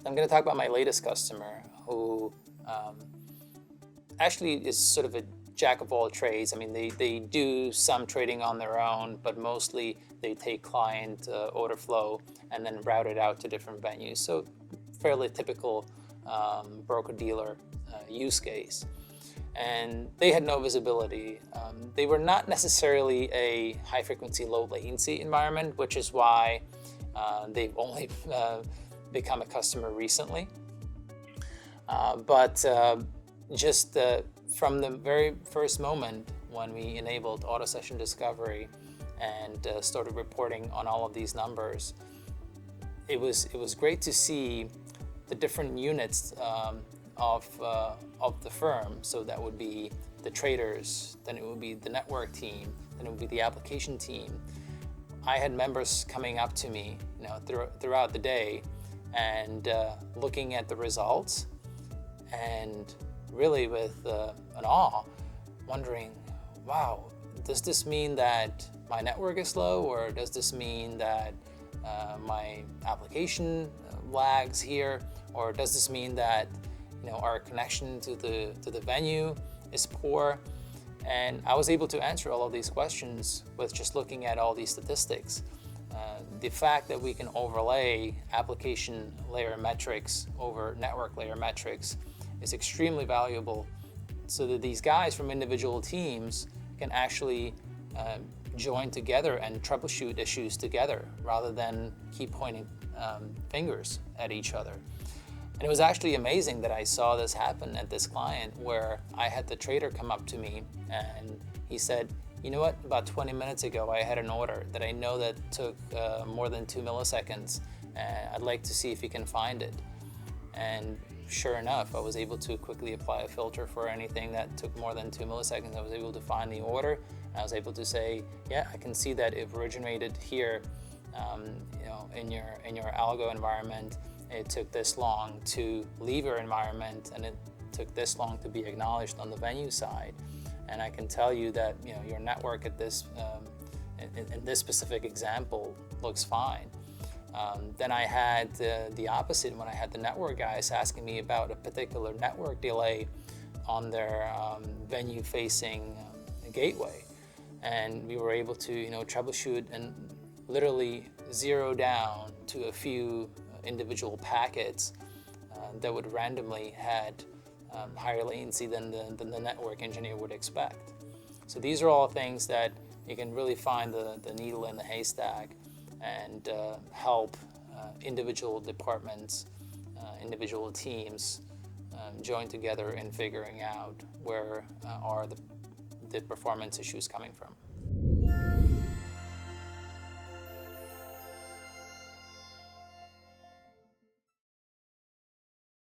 I'm going to talk about my latest customer who actually is sort of a jack of all trades. I mean, they do some trading on their own, but mostly they take client order flow and then route it out to different venues. So fairly typical broker-dealer use case. And they had no visibility. They were not necessarily a high-frequency, low-latency environment, which is why they've only become a customer recently. But just from the very first moment when we enabled auto session discovery and started reporting on all of these numbers, it was great to see the different units of the firm. So that would be the traders, then it would be the network team, then it would be the application team. I had members coming up to me, throughout the day and looking at the results, and really with an awe, wondering, wow, does this mean that my network is slow, or does this mean that my application lags here, or does this mean that our connection to the venue is poor? And I was able to answer all of these questions with just looking at all these statistics. The fact that we can overlay application layer metrics over network layer metrics is extremely valuable, so that these guys from individual teams can actually join together and troubleshoot issues together rather than keep pointing fingers at each other. And it was actually amazing that I saw this happen at this client, where I had the trader come up to me and he said, you know what, about 20 minutes ago I had an order that I know that took more than 2 milliseconds, and I'd like to see if you can find it. And sure enough, I was able to quickly apply a filter for anything that took more than 2 milliseconds. I was able to find the order. I was able to say, yeah, I can see that it originated here, in your algo environment. It took this long to leave your environment, and it took this long to be acknowledged on the venue side. And I can tell you that your network at this in this specific example looks fine. Then I had the opposite when I had the network guys asking me about a particular network delay on their venue-facing gateway, and we were able to troubleshoot and literally zero down to a few individual packets that would randomly had higher latency than the network engineer would expect. So these are all things that you can really find the needle in the haystack and help individual departments, individual teams join together in figuring out where are the performance issues coming from.